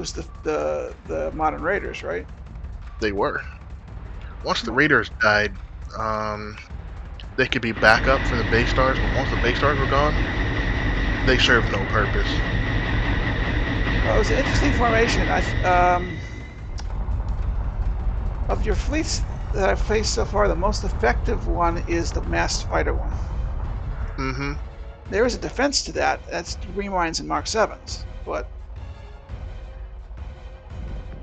was the modern Raiders, right? They were. Once the Raiders died, they could be backup for the base stars, but once the base stars were gone, they served no purpose. Well, it was an interesting formation. Of your fleets that I've faced so far, the most effective one is the massed fighter one. Mm-hmm. There is a defense to that. That's remines and Mark 7s, but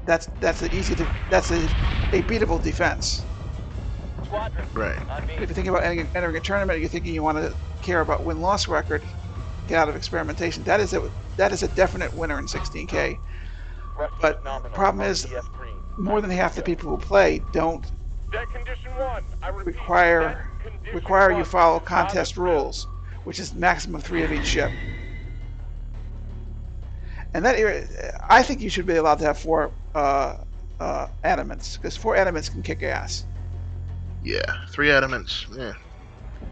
that's a beatable defense. Right. If you're thinking about entering a tournament, you're thinking you want to care about win-loss record, get out of experimentation. That is a definite winner in 16K. But the problem is, more than half the people who play don't require you follow contest rules, which is maximum 3 of each ship. And I think you should be allowed to have 4 adamants, because 4 adamants can kick ass. Yeah, 3 adamants. Yeah,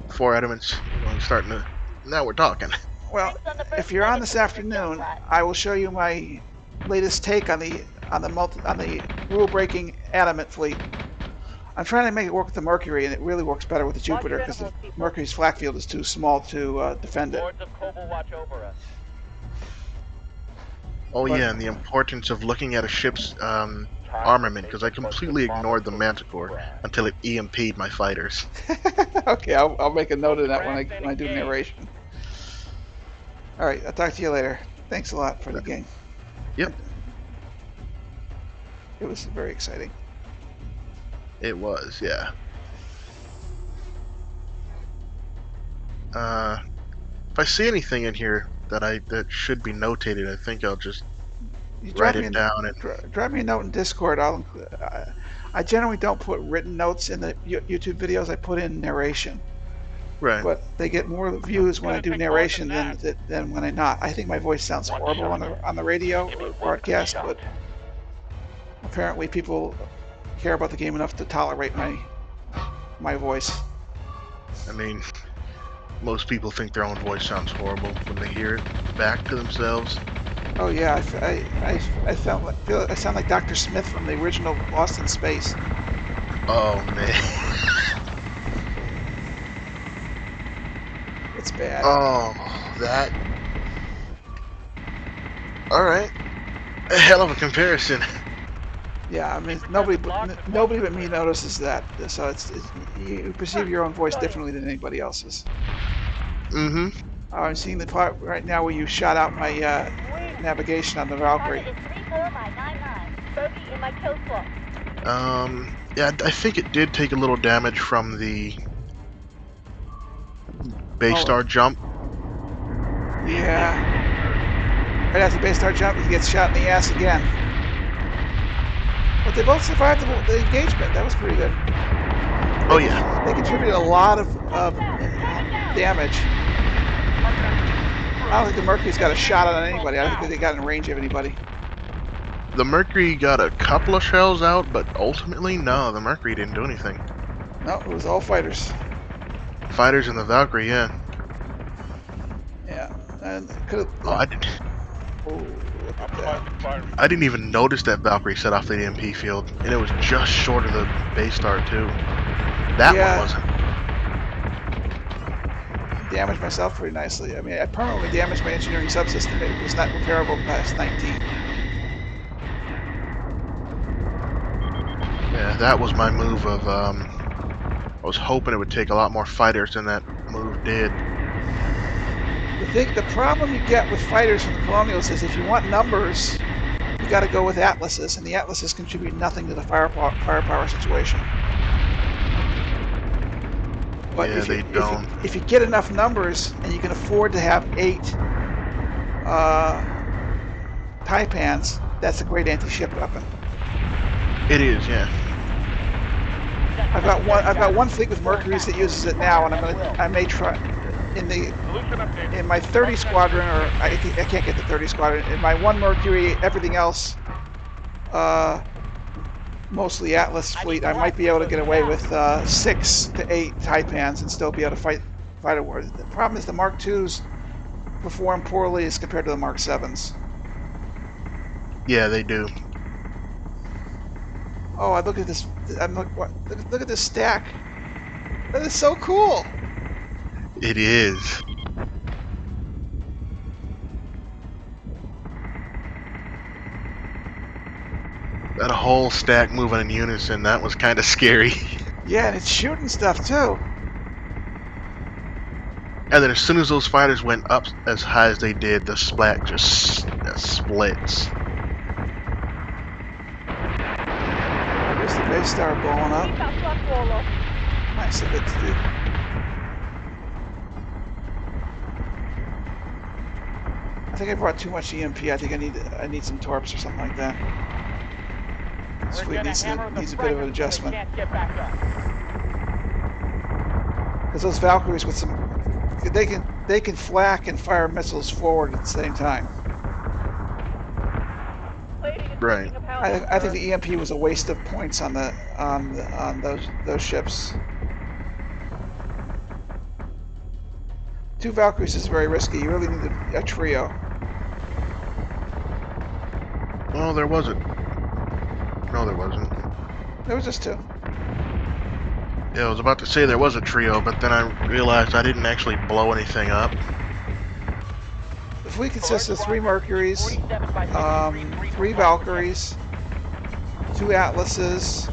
4 adamants. Starting to. Now we're talking. Well, if you're on this afternoon, I will show you my latest take on the rule-breaking adamant fleet. I'm trying to make it work with the Mercury, and it really works better with the Jupiter because the Mercury's flak field is too small to defend it. Oh yeah, and the importance of looking at a ship's armament, because I completely ignored the Manticore until it EMP'd my fighters. Okay, I'll make a note of that when I do narration. All right, I'll talk to you later. Thanks a lot for the game. Yep. It was very exciting. It was, yeah. If I see anything in here that should be notated, I think I'll just write it down and drop me a note in Discord. I generally don't put written notes in the YouTube videos. I put in narration. Right. But they get more views when I do narration than when I not. I think my voice sounds horrible on the radio or broadcast, but apparently people care about the game enough to tolerate my voice. I mean, most people think their own voice sounds horrible when they hear it back to themselves. Oh yeah, I sound like Dr. Smith from the original Lost in Space. Oh man. It's bad. Oh, that. All right. A hell of a comparison. Yeah, I mean nobody but me notices that. So you perceive your own voice differently than anybody else's. Mm-hmm. I'm seeing the part right now where you shot out my navigation on the Valkyrie. Yeah, I think it did take a little damage from the base star jump. Yeah. Right after the base star jump, he gets shot in the ass again. But they both survived the engagement. That was pretty good. Oh yeah. They contributed a lot of damage. I don't think the Mercury's got a shot on anybody. I don't think they got in range of anybody. The Mercury got a couple of shells out, but ultimately, no, the Mercury didn't do anything. No, it was all fighters. Fighters in the Valkyrie, yeah. Yeah, and could. Oh, I didn't. Oh, look at that. I didn't even notice that Valkyrie set off the EMP field, and it was just short of the base star too. That one wasn't. Damaged myself pretty nicely. I mean, I permanently damaged my engineering subsystem. It was not repairable past 19. Yeah, that was my move of, I was hoping it would take a lot more fighters than that move did. The problem you get with fighters from the Colonials is if you want numbers, you got to go with Atlases, and the Atlases contribute nothing to the firepower situation. But yeah, if you get enough numbers and you can afford to have 8 Taipans, that's a great anti-ship weapon. It is, yeah. I've got one fleet with Mercuries that uses it now, and I may try in my 30 squadron, or I can't get the 30 squadron. In my 1 Mercury, everything else, mostly Atlas fleet, I might be able to get away with 6 to 8 Taipans and still be able to fight a war. The problem is the Mark IIs perform poorly as compared to the Mark 7s. Yeah, they do. Oh, I look at this. Look at this stack. That is so cool. It is. That whole stack moving in unison, that was kind of scary. Yeah, and it's shooting stuff too. And then as soon as those fighters went up as high as they did, the splat just splits. There's the base star blowing up. Nice of it to do. I think I brought too much EMP. I think I need some torps or something like that. This fleet needs a bit of an adjustment. Because those Valkyries with some, they can flak and fire missiles forward at the same time. Right. I think the EMP was a waste of points on those ships. 2 Valkyries is very risky. You really need a trio. Well, there wasn't. No, there wasn't. There was just 2. Yeah, I was about to say there was a trio, but then I realized I didn't actually blow anything up. The fleet consists of 3 Mercuries, 3 Valkyries, 2 Atlases,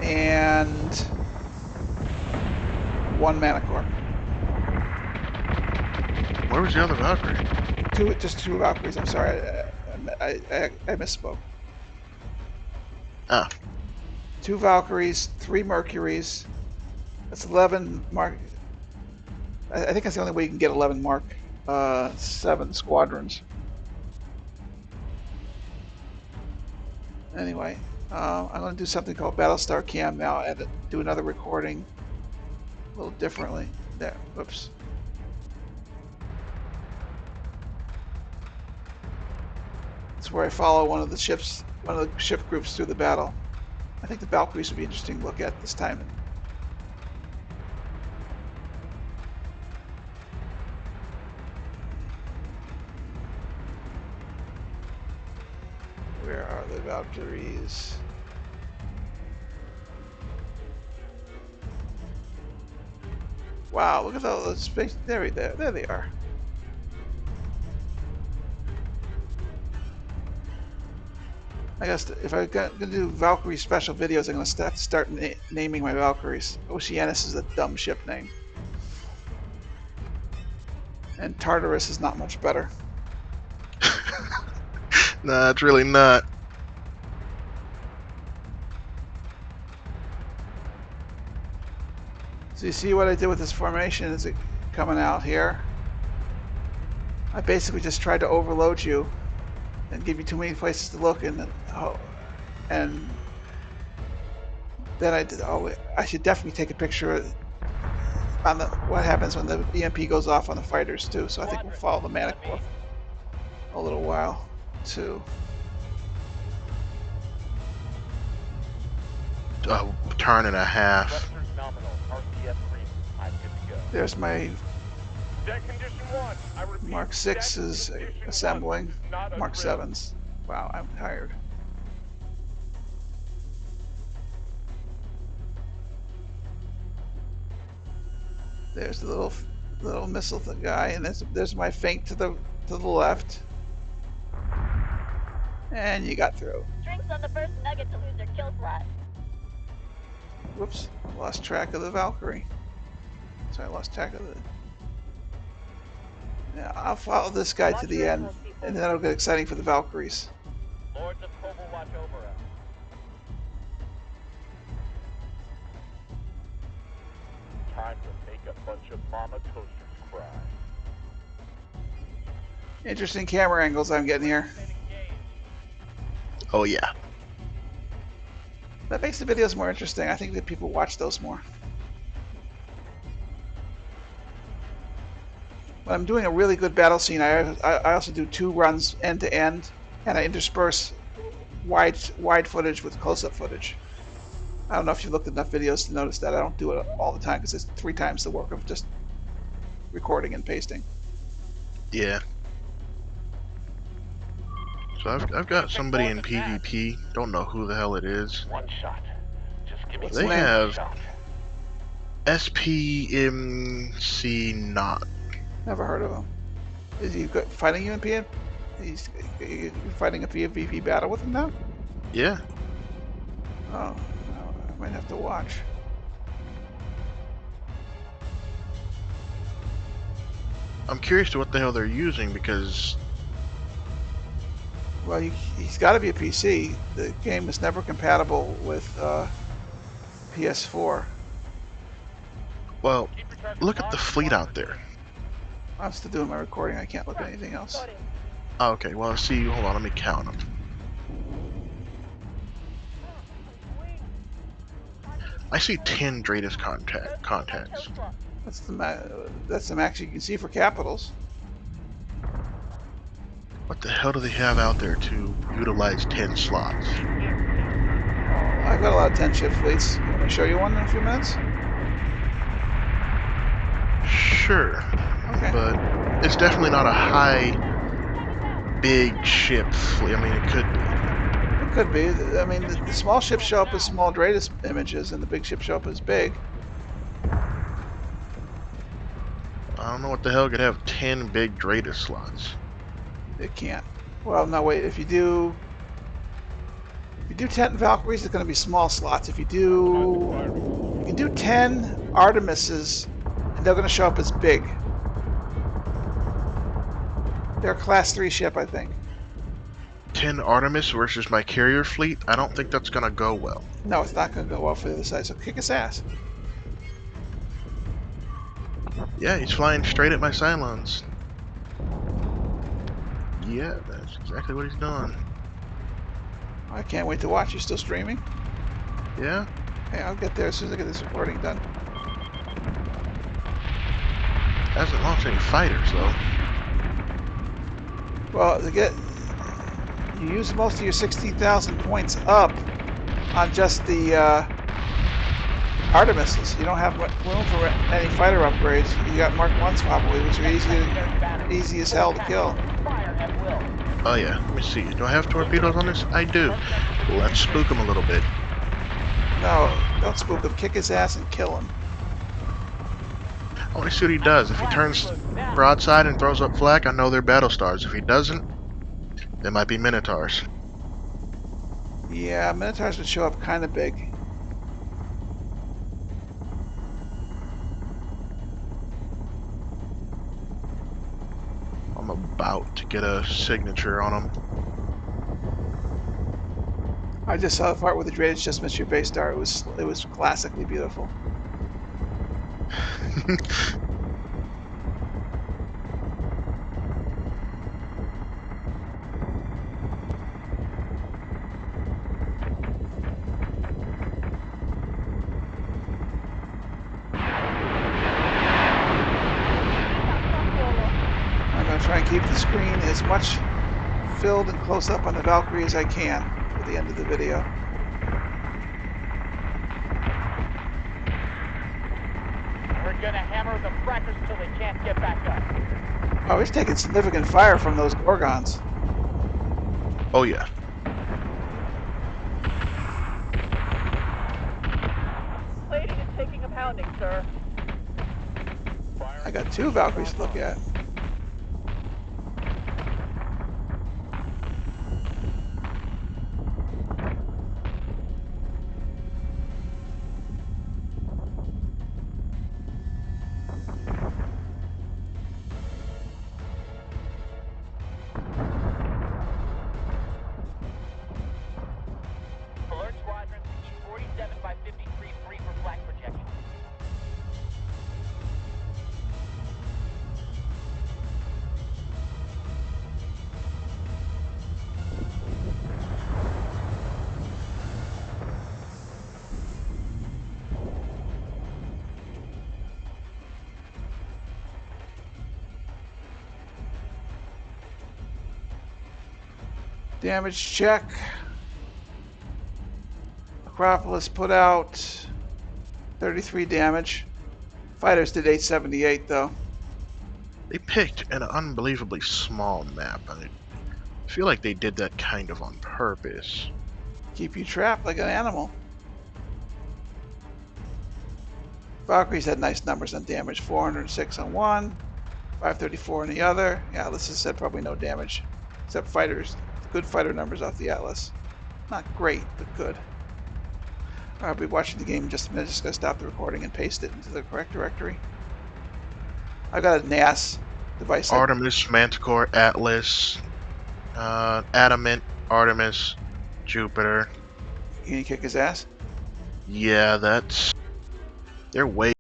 and 1 Manicore. Where was the other Valkyrie? Just 2 Valkyries. I'm sorry, I misspoke. Ah. 2 Valkyries, 3 Mercuries. That's 11 Mark. I think that's the only way you can get 11 Mark 7 squadrons. Anyway, I'm going to do something called Battlestar Cam now and do another recording a little differently. There, whoops. It's where I follow one of the ship groups through the battle. I think the Valkyries would be interesting to look at this time. Where are the Valkyries? Wow, look at all those space. There they are. I guess if I'm going to do Valkyrie special videos, I'm going to start naming my Valkyries. Oceanus is a dumb ship name. And Tartarus is not much better. Nah, it's really not. So you see what I did with this formation? Is it coming out here? I basically just tried to overload you and give you too many places to look, and then I did. Oh, I should definitely take a picture on what happens when the EMP goes off on the fighters too. So I think we'll follow the Manicore a little while too. A turn and a half. There's my Mark 6 is assembling. Mark 7s. Wow, I'm tired. There's the little missile guy, and there's my feint to the left. And you got through. Drinks on the first nugget to lose their kill slot. Whoops, lost track of the Valkyrie. Sorry, I lost track of the... Yeah, I'll follow this guy to the end, and then it'll get exciting for the Valkyries. Lords of Koval watch over us. Time to make a bunch of mama toasters cry. Interesting camera angles I'm getting here. Oh yeah. That makes the videos more interesting. I think that people watch those more. When I'm doing a really good battle scene, I also do 2 runs end to end, and I intersperse wide footage with close-up footage. I don't know if you've looked at enough videos to notice that. I don't do it all the time because it's 3 times the work of just recording and pasting. Yeah. So I've got somebody in PvP. Don't know who the hell it is. One shot. Just give me What's They his name? have shot. SPMC not. Never heard of him. Is he fighting you in PvP? You're fighting a PvP battle with him now? Yeah. Oh, I might have to watch. I'm curious to what the hell they're using because Well, he's got to be a PC. The game is never compatible with PS4. well, look at the fleet out there. I'm still doing my recording. I can't look at anything else. Oh, okay, well, see, hold on, let me count them. I see 10 Dratus contacts. That's the max you can see for capitals. What the hell do they have out there to utilize 10 slots? I've got a lot of 10 ship fleets. You want me to show you one in a few minutes? Sure, Okay. but it's definitely not a high, big ship fleet. I mean, it could be. It could be. I mean, the small ships show up as small Dratus images, and the big ships show up as big. I don't know what the hell could have 10 big Dratus slots. It can't. Well, no, wait. If you do 10 Valkyries, it's going to be small slots. If you can do 10 Artemises, and they're going to show up as big. They're a class 3 ship, I think. 10 Artemis versus my carrier fleet? I don't think that's gonna go well. No, it's not going to go well for the other side, so kick his ass. Yeah, he's flying straight at my Cylons. Yeah, that's exactly what he's doing. I can't wait to watch. You still streaming? Yeah? Okay, I'll get there as soon as I get this recording done. Hasn't launched any fighters, though. Well, you use most of your 16,000 points up on just the Artemises. You don't have room for any fighter upgrades. You got Mark 1s probably, which are easy as hell to kill. Oh yeah, let me see. Do I have torpedoes on this? I do. Let's spook him a little bit. No, don't spook him. Kick his ass and kill him. I want to see what he does. If he turns broadside and throws up flak, I know they're battle stars. If he doesn't, they might be Minotaurs. Yeah, Minotaurs would show up kind of big. I'm about to get a signature on him. I just saw the part where the Dratus just missed your base star. It was classically beautiful. I'm going to try and keep the screen as much filled and close up on the Valkyrie as I can for the end of the video. We're gonna hammer the frackers till they can't get back up. Oh, he's taking significant fire from those Gorgons. Oh yeah. Plating is taking a pounding, sir. I got 2 Valkyries to look at. Alert squadron, E47 by 53 free for flak projection. Damage check. Acropolis put out 33 damage. Fighters did 878 though. They picked an unbelievably small map. I mean, I feel like they did that kind of on purpose. Keep you trapped like an animal. Valkyries had nice numbers on damage, 406 on one, 534 on the other. Yeah, Atlas said probably no damage, except fighters. Good fighter numbers off the Atlas. Not great, but good. I'll be watching the game in just a minute. Just gonna stop the recording and paste it into the correct directory. I've got a NAS device. Artemis, Manticore, Atlas, Adamant, Artemis, Jupiter. You gonna kick his ass? Yeah, they're way